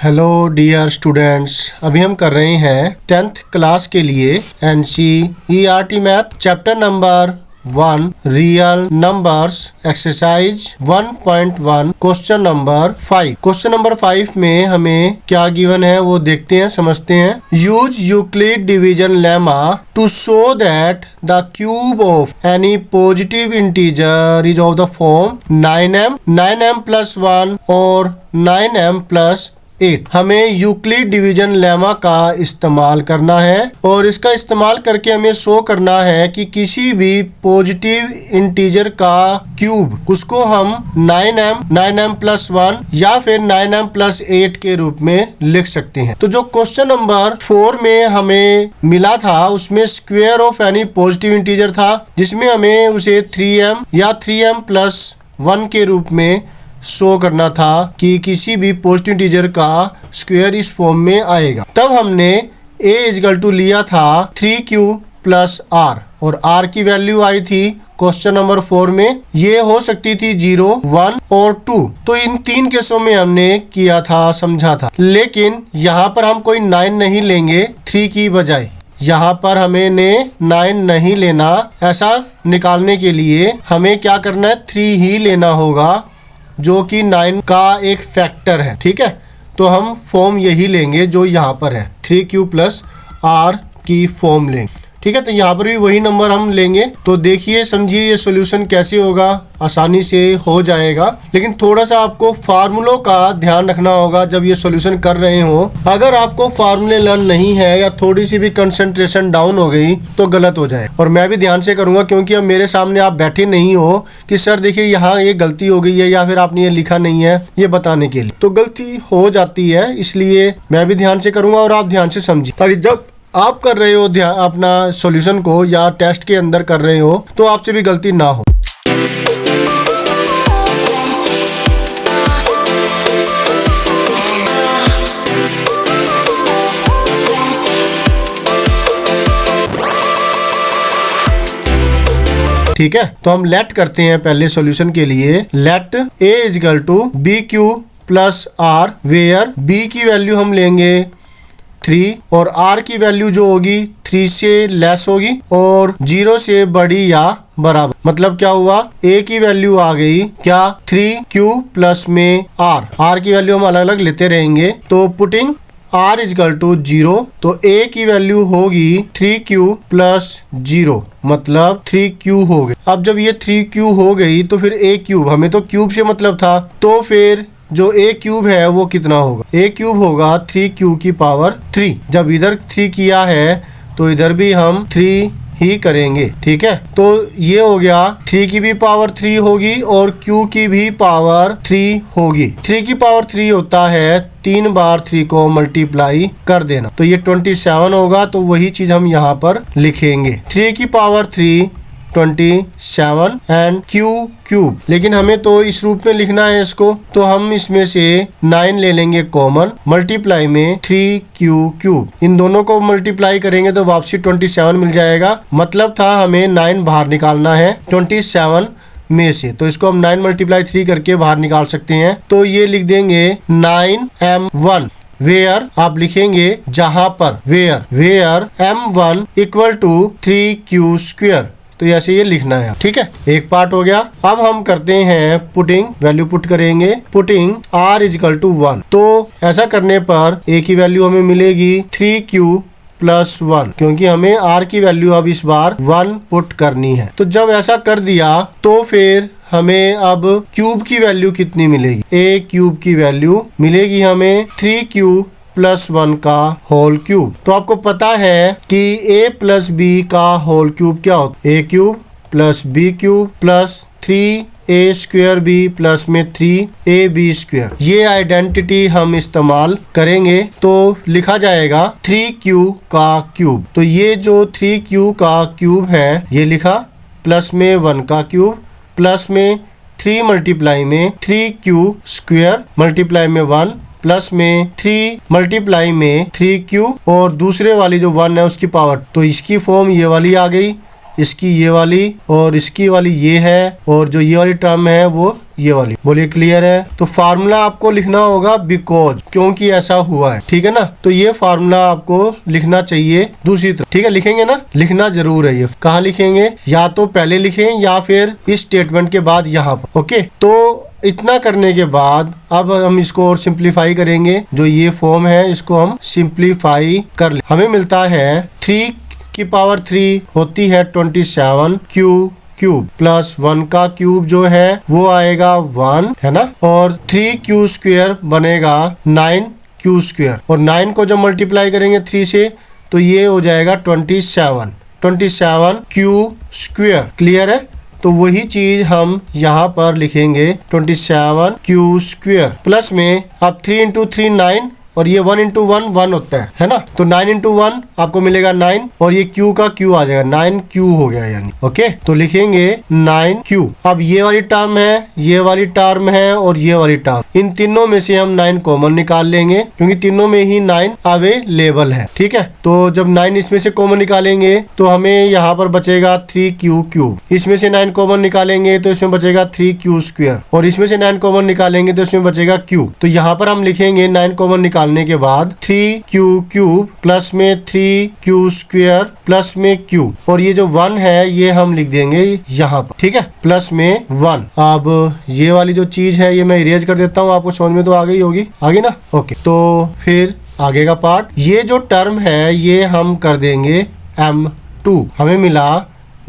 Hello dear students, अभी हम कर रहे हैं 10th क्लास के लिए NCERT math chapter number 1 real numbers exercise 1.1 question number 5। Question number 5 में हमें क्या गिवन है वो देखते हैं, समझते हैं। Use Euclid division lemma to show that the cube of any positive integer is of the form 9m plus 1 और 9m plus 8। हमें यूक्लिड डिवीजन लेमा का इस्तेमाल करना है और इसका इस्तेमाल करके हमें शो करना है कि किसी भी पॉजिटिव इंटीजर का क्यूब, उसको हम 9m plus 1 या फिर 9m plus 8 के रूप में लिख सकते हैं। तो जो क्वेश्चन नंबर 4 में हमें मिला था उसमें square of any positive integer था, जिसमें हमें उसे 3m या 3m plus 1 के रूप में शो करना था कि किसी भी पॉजिटिव इंटीजर का स्क्वायर इस फॉर्म में आएगा। तब हमने a इक्वल टू लिया था 3q प्लस r और r की वैल्यू आई थी क्वेश्चन नंबर 4 में, ये हो सकती थी 0, 1 और 2। तो इन तीन केसों में हमने किया था, समझा था। लेकिन यहाँ पर हम कोई 9 नहीं लेंगे 3 की बजाय, यहाँ पर हमें 9 नहीं लेना। ऐसा निकालने के लिए हमें क्या करना है, 3 ही लेना होगा जो कि 9 का एक फैक्टर है। ठीक है, तो हम फॉर्म यही लेंगे जो यहाँ पर है, 3q प्लस r की फॉर्म लेंगे। ठीक है, तो यहाँ पर भी वही नंबर हम लेंगे। तो देखिए, समझिए ये सॉल्यूशन कैसे होगा, आसानी से हो जाएगा। लेकिन थोड़ा सा आपको फार्मूलों का ध्यान रखना होगा जब ये सॉल्यूशन कर रहे हो। अगर आपको फार्मूले लर्न नहीं है या थोड़ी सी भी कंसंट्रेशन डाउन हो गई तो गलत हो जाए। और मैं भी ध्यान से करूंगा क्योंकि अब मेरे सामने आप बैठे नहीं हो कि सर देखिए यहाँ ये गलती हो गई है या फिर आपने ये लिखा नहीं है, ये बताने के लिए। तो गलती हो जाती है, इसलिए मैं भी ध्यान से करूंगा और आप ध्यान से समझिए, ताकि जब आप कर रहे हो ध्यान अपना सॉल्यूशन को या टेस्ट के अंदर कर रहे हो तो आपसे भी गलती ना हो। ठीक है, तो हम लेट करते हैं पहले सॉल्यूशन के लिए। Let a equal to bq plus r, where b की वैल्यू हम लेंगे 3 और r की वैल्यू जो होगी 3 से लेस होगी और 0 से बड़ी या बराबर। मतलब क्या हुआ, a की वैल्यू आ गई क्या, 3q प्लस में r की वैल्यू हम अलग अलग लेते रहेंगे। तो पुटिंग r इक्वल टू 0, तो a की वैल्यू होगी 3q प्लस 0, मतलब 3q हो गई। अब जब ये 3q हो गई तो फिर a क्यूब, हमें तो क्यूब से मतलब था, तो फिर जो a क्यूब है वो कितना होगा, a क्यूब होगा 3q की पावर 3। जब इधर 3 किया है तो इधर भी हम 3 ही करेंगे। ठीक है, तो ये हो गया 3 की भी पावर 3 होगी और q की भी पावर 3 होगी। 3 की पावर 3 होता है 3 बार 3 को मल्टीप्लाई कर देना, तो ये 27 होगा। तो वही चीज हम यहाँ पर लिखेंगे, 3 की पावर 3 27 एंड q क्यूब। लेकिन हमें तो इस रूप में लिखना है इसको, तो हम इसमें से 9 ले लेंगे कॉमन, मल्टीप्लाई में 3q क्यूब। इन दोनों को मल्टीप्लाई करेंगे तो वापसी 27 मिल जाएगा। मतलब था हमें 9 बाहर निकालना है 27 में से, तो इसको हम 9 मल्टीप्लाई 3 करके बाहर निकाल सकते हैं। तो ये लिख देंगे 9m1, वेयर आप लिखेंगे जहां पर where m1 equal to 3q square. तो ऐसे ये लिखना है। ठीक है, एक पार्ट हो गया। अब हम करते हैं पुटिंग, वैल्यू पुट करेंगे, पुटिंग r इक्वल टू 1। तो ऐसा करने पर a की वैल्यू हमें मिलेगी 3q प्लस 1, क्योंकि हमें r की वैल्यू अब इस बार 1 पुट करनी है। तो जब ऐसा कर दिया तो फिर हमें अब क्यूब की वैल्यू कितनी मिलेगी, a क्यूब की वैल्यू मिलेगी हमें 3q प्लस 1 का होल क्यूब। तो आपको पता है कि a प्लस b का होल क्यूब क्या होता है, a cube plus b cube plus 3a square b plus में 3ab स्क्वायर। ये आइडेंटिटी हम इस्तेमाल करेंगे तो लिखा जाएगा 3q का क्यूब। तो ये जो 3q का क्यूब है ये लिखा, प्लस में 1 का क्यूब, प्लस में 3 मल्टीप्लाई में 3q स्क्वायर मल्टीप्लाई में 1, प्लस में 3 मल्टीप्लाई में 3q और दूसरे वाली जो 1 है उसकी पावर। तो इसकी फॉर्म ये वाली आ गई इसकी ये वाली और इसकी वाली ये है, और जो ये वाली टर्म है वो ये वाली। बोलिए क्लियर है? तो फार्मूला आपको लिखना होगा बिकॉज, क्योंकि ऐसा हुआ है, ठीक है ना। तो ये फार्मूला आपको लिखना चाहिए दूसरी तरफ, ठीक है। लिखेंगे ना, लिखना जरूर है। ये कहाँ लिखेंगे? या तो पहले लिखें या फिर इस स्टेटमेंट के बाद यहाँ पर। ओके, तो इतना करने के बाद अब हम इसको और सिंप्लीफाई करेंगे। जो ये फॉर्म है इसको हम सिंप्लीफाई कर ले। हमें मिलता है 3 की पावर 3 होती है 27 क्यूब प्लस 1 का क्यूब जो है वो आएगा 1, है ना। और 3 स्क्वायर बनेगा 9 स्क्वायर, और 9 को जब मल्टीप्लाई करेंगे 3 से तो ये हो जाएगा 27 स्क्वायर। क्लियर है? तो वही चीज हम यहाँ पर लिखेंगे 27 स्क्वायर प्लस में अब 3 इंटू 3 9, और ये 1 इंटू 1 1 होता है ना। तो 9 इंटू 1 आपको मिलेगा 9, और ये क्यू का क्यू आ जाएगा, 9 हो गया यानी। ओके, तो लिखेंगे 9 अब ये वाली टर्म है, ये वाली टर्म है, और ये वाली टर्म, इन तीनों में से हम 9 कॉमन निकाल लेंगे क्योंकि तीनों में ही 9 अवेलेबल है, ठीक है। तो जब 9 इसमें से कॉमन निकालेंगे तो हमें यहाँ पर बचेगा 3 इसमें से 9 कॉमन निकालेंगे तो इसमें बचेगा 3 स्क्वायर, और इसमें से 9 कॉमन निकालेंगे तो इसमें बचेगा क्यू। तो यहाँ पर हम लिखेंगे 9 कॉमन निकालने के बाद 3 प्लस में 3 स्क्वायर प्लस में क्यू, और ये जो 1 है ये हम लिख देंगे यहाँ पर, ठीक है, प्लस में 1। अब ये वाली जो चीज है ये मैं इरेज कर देता हूँ, आपको समझ में तो आ गई होगी, आगे ना। ओके, तो फिर आगे का पार्ट, ये जो टर्म है ये हम कर देंगे m2। हमें मिला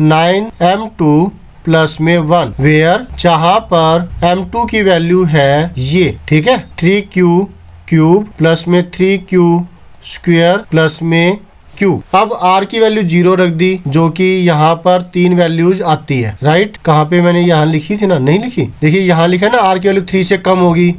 9m2 प्लस में 1, वेयर जहां पर m2 की वैल्यू है ये, ठीक है, 3 क्यूब प्लस में 3 स्क्वायर प्लस में क्यू। अब r की वैल्यू 0 रख दी, जो कि यहाँ पर 3 वैल्यूज आती है, राइट। कहाँ पे मैंने यहाँ लिखी थी ना, नहीं लिखी, देखिए यहाँ लिखा है ना, r की वैल्यू 3 से कम होगी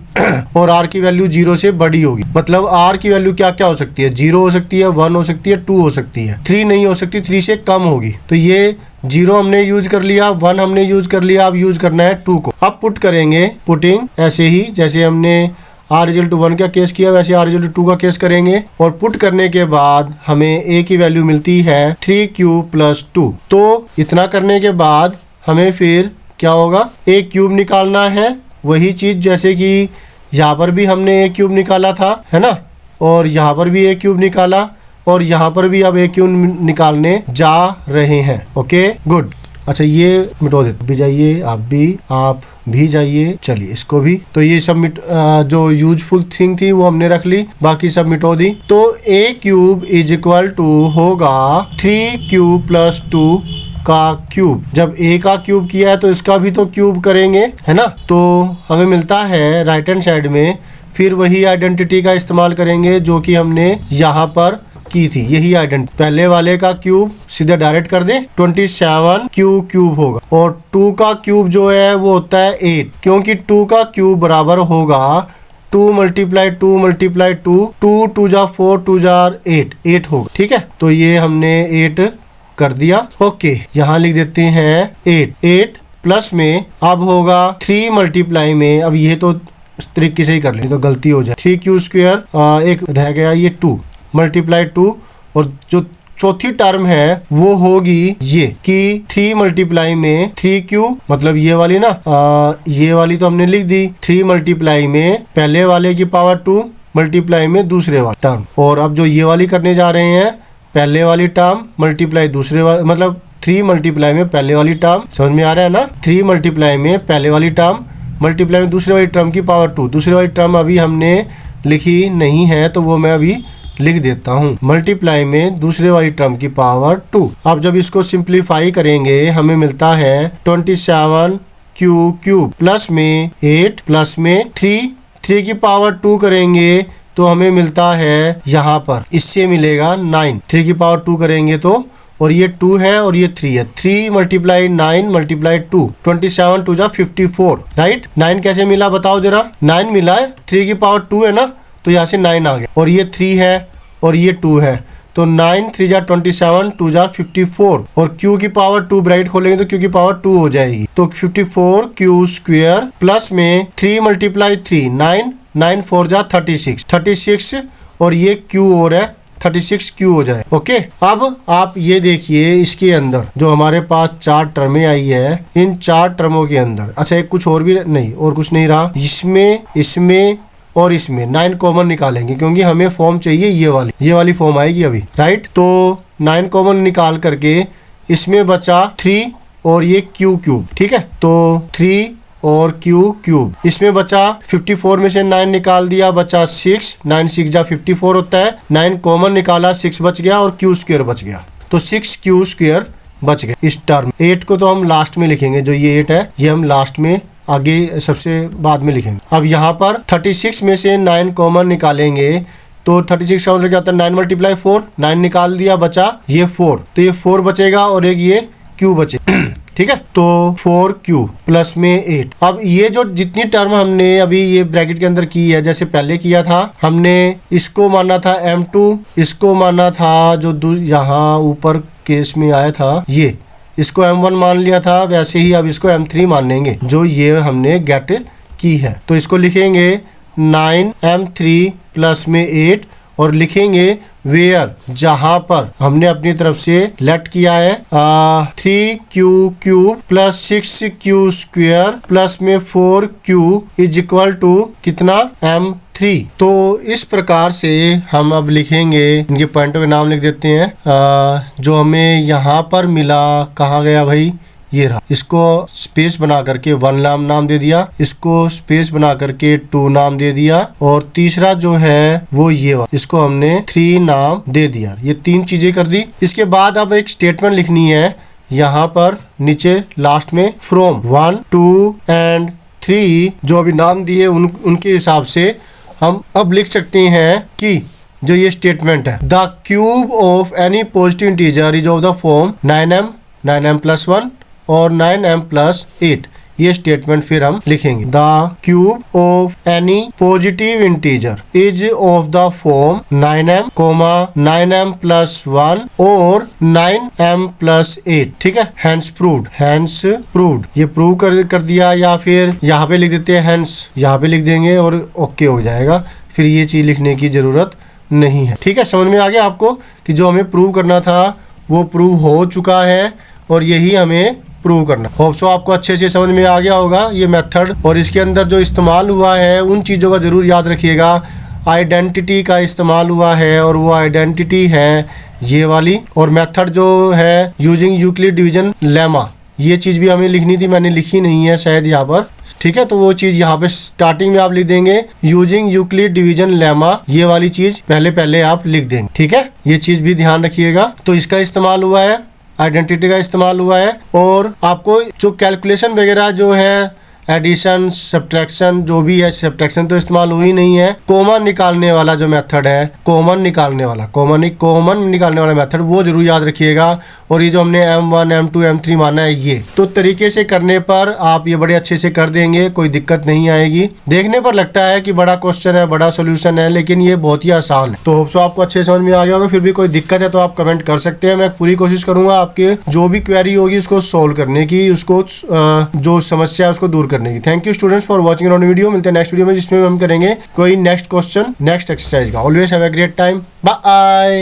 और r की वैल्यू 0 से बड़ी होगी। मतलब r की वैल्यू क्या क्या हो सकती है? 0 हो सकती है, 1 हो सकती है, 2 हो सकती है, 3 नहीं हो सकती, 3 से कम होगी। तो ये 0 हमने यूज कर लिया, 1 हमने यूज कर लिया, अब यूज करना है 2 को। अब पुट करेंगे, पुटिंग ऐसे ही जैसे हमने r=1 का केस किया वैसे r=2 का केस करेंगे, और पुट करने के बाद हमें a की वैल्यू मिलती है 3 प्लस 2। तो इतना करने के बाद हमें फिर क्या होगा? a³ निकालना है, वही चीज जैसे कि यहाँ पर भी हमने a³ निकाला था, है ना, और यहाँ पर भी a³ निकाला, और यहाँ पर भी अब a³ निकालने जा रहे हैं। Okay, good. अच्छा, ये मिटो देते भी जाइए, आप भी जाइए, चलिए इसको भी। तो ये सब जो यूजफुल थिंग थी वो हमने रख ली, बाकी सब मिटो दी। तो a³ होगा 3 प्लस 2 का क्यूब। जब a का क्यूब किया है तो इसका भी तो क्यूब करेंगे, है ना। तो हमें मिलता है राइट हैंड साइड में फिर वही आइडेंटिटी का इस्तेमाल करेंगे जो कि हमने यहाँ पर की थी, यही आइडेंटिटी। पहले वाले का क्यूब सीधे डायरेक्ट कर दें, 27 क्यूब होगा, और 2 का क्यूब जो है वो होता है 8, क्योंकि 2 का क्यूब बराबर होगा 2 मल्टीप्लाई 2 मल्टीप्लाई 2, 2 जा 4 2 जा 8 होगा, ठीक है। तो ये हमने 8 कर दिया। ओके, यहाँ लिख देते हैं 8 प्लस में अब होगा 3 मल्टीप्लाई में, अब ये तो इस तरीके से ही कर ले तो गलती हो जाए, 3 स्क्वायर, एक रह गया ये 2 मल्टीप्लाई 2, और जो चौथी टर्म है वो होगी ये कि 3 मल्टीप्लाई में 3 मतलब ये वाली ना, ये वाली तो हमने लिख दी, 3 मल्टीप्लाई में पहले वाले की पावर 2 मल्टीप्लाई में दूसरे वाले टर्म, और अब जो ये वाली करने जा रहे हैं पहले वाली टर्म मल्टीप्लाई दूसरे वाले, मतलब 3 मल्टीप्लाई में पहले वाली टर्म, समझ में आ रहा है ना, 3 मल्टीप्लाई में पहले वाली टर्म मल्टीप्लाई में दूसरे वाली टर्म की पावर 2। दूसरे वाली टर्म अभी हमने लिखी नहीं है तो वो मैं अभी लिख देता हूँ, मल्टीप्लाई में दूसरे वाली टर्म की पावर 2। अब जब इसको सिंप्लीफाई करेंगे हमें मिलता है 27 क्यूब प्लस में 8 प्लस में 3 की पावर 2 करेंगे तो हमें मिलता है यहाँ पर, इससे मिलेगा 9, 3 की पावर 2 करेंगे तो, और ये 2 है और ये 3 है, 3 मल्टीप्लाई 9 मल्टीप्लाई 2, 27 2 जा 54, राइट। 9 कैसे मिला बताओ जरा? 9 मिला है, 3 की पावर 2 है ना, तो यहाँ से 9 आ गया, और ये 3 है और ये 2 है, तो 9 3 जा 27 2 जा 54, और q की पावर 2 ब्रैकेट खोलेंगे तो q की पावर 2 हो जाएगी, तो 54 क्यू स्क्वायर प्लस में 3 मल्टीप्लाई 3 9 4 जा 36, और ये q और है 36Q हो जाए। ओके, अब आप ये देखिए इसके अंदर जो हमारे पास 4 टर्में आई है, इन 4 टर्मों के अंदर अच्छा एक कुछ और भी नहीं, और कुछ नहीं रहा, इसमें और इसमें 9 कॉमन निकालेंगे क्योंकि हमें फॉर्म चाहिए ये वाली फॉर्म आएगी अभी, राइट। तो 9 कॉमन निकाल करके इसमें बचा 3 और ये Q क्यूब, ठीक है। तो 3 और Q क्यूब, इसमें बचा 54 में से 9 निकाल दिया, बचा 6, 9 6 जा 54 होता है, 9 कॉमन निकाला 6 बच गया और Q स्क्वायर बच गया, तो 6Q स्क्वायर बच गया इस टर्म। 8 को तो हम लास्ट में लिखेंगे, जो ये 8 है ये हम लास्ट में आगे सबसे बाद में लिखेंगे। अब यहाँ पर 36 में से 9 कॉमन निकालेंगे तो 36 का मतलब क्या होता है 9 मल्टीप्लाई 4, 9 निकाल दिया बचा ये 4, तो ये 4 बचेगा और एक ये Q बचे ठीक है। तो 4Q प्लस में 8। अब ये जो जितनी टर्म हमने अभी ये ब्रैकेट के अंदर की है, जैसे पहले किया था हमने इसको माना था M2, इसको माना था जो यहाँ ऊपर केस में आया था ये, इसको M1 मान लिया था, वैसे ही अब इसको M3 मान लेंगे जो ये हमने गेट की है। तो इसको लिखेंगे 9M3 प्लस में 8 और लिखेंगे वेयर, जहां पर हमने अपनी तरफ से लेट किया है 3Q cube plus 6Q square plus में 4Q इज इक्वल टू कितना M3। तो इस प्रकार से हम अब लिखेंगे, इनके पॉइंटों के नाम लिख देते हैं। जो हमें यहाँ पर मिला, कहाँ गया भाई, ये रहा, इसको स्पेस बना करके 1 नाम दे दिया, इसको स्पेस बना करके 2 नाम दे दिया, और तीसरा जो है वो ये इसको हमने 3 नाम दे दिया। ये 3 चीजें कर दी। इसके बाद अब एक स्टेटमेंट लिखनी है यहाँ पर नीचे लास्ट में, फ्रॉम 1 2 एंड 3 जो अभी नाम दिए उनके हिसाब से हम अब लिख सकते हैं कि जो ये स्टेटमेंट है, the cube of any positive integer is of the form 9m plus 1 और 9m प्लस 8। ये स्टेटमेंट फिर हम लिखेंगे, the cube of any positive integer is of the form 9m, 9m plus 1 और 9m प्लस 8, ठीक है। Hence proved, ये prove कर दिया, या फिर यहाँ पे लिख देते हैं हैंस, यहाँ पे लिख देंगे और ओके हो जाएगा, फिर ये चीज लिखने की जरूरत नहीं है, ठीक है। समझ में आ गया आपको कि जो हमें प्रूव करना था वो प्रूव हो चुका है और यही हमें प्रूव करना। होप सो आपको अच्छे से समझ में आ गया होगा ये मेथड, और इसके अंदर जो इस्तेमाल हुआ है उन चीज़ों का ज़रूर याद रखिएगा। आइडेंटिटी का इस्तेमाल हुआ है और वो आइडेंटिटी है ये वाली, और मेथड जो है यूजिंग यूक्लिड डिवीजन लेमा, ये चीज़ भी हमें लिखनी थी, मैंने लिखी नहीं है शायद यहाँ पर, ठीक है। तो वो चीज़ यहाँ पे स्टार्टिंग में आप लिख देंगे यूजिंग यूक्लिड डिवीजन लेमा, ये वाली चीज़ पहले आप लिख देंगे, ठीक है। ये चीज़ भी ध्यान रखिएगा। तो इसका इस्तेमाल हुआ है, आइडेंटिटी का इस्तेमाल हुआ है, और आपको जो कैलकुलेशन वगैरह जो है एडिशन सब्ट्रैक्शन जो भी है, सब्ट्रैक्शन तो इस्तेमाल हुई नहीं है, कॉमन निकालने वाला जो मेथड है, कॉमन निकालने वाला मेथड वो जरूर याद रखिएगा। और ये जो हमने M1 M2 M3 माना है, ये तो तरीके से करने पर आप ये बड़े अच्छे से कर देंगे, कोई दिक्कत नहीं आएगी। देखने पर लगता है कि बड़ा क्वेश्चन है, बड़ा सोल्यूशन है, लेकिन ये बहुत ही आसान है। तो होप सो आपको अच्छे समझ में आ गया होगा। फिर भी कोई दिक्कत है तो आप कमेंट कर सकते हैं, मैं पूरी कोशिश करूंगा आपके जो भी क्वेरी होगी उसको सोल्व करने की, उसको जो समस्या है उसको दूर करने की। Thank you students for watching on video. मिलते हैं नेक्स्ट वीडियो में, जिसमें हम करेंगे कोई नेक्स्ट क्वेश्चन नेक्स्ट एक्सरसाइज का। Always have a great time, bye.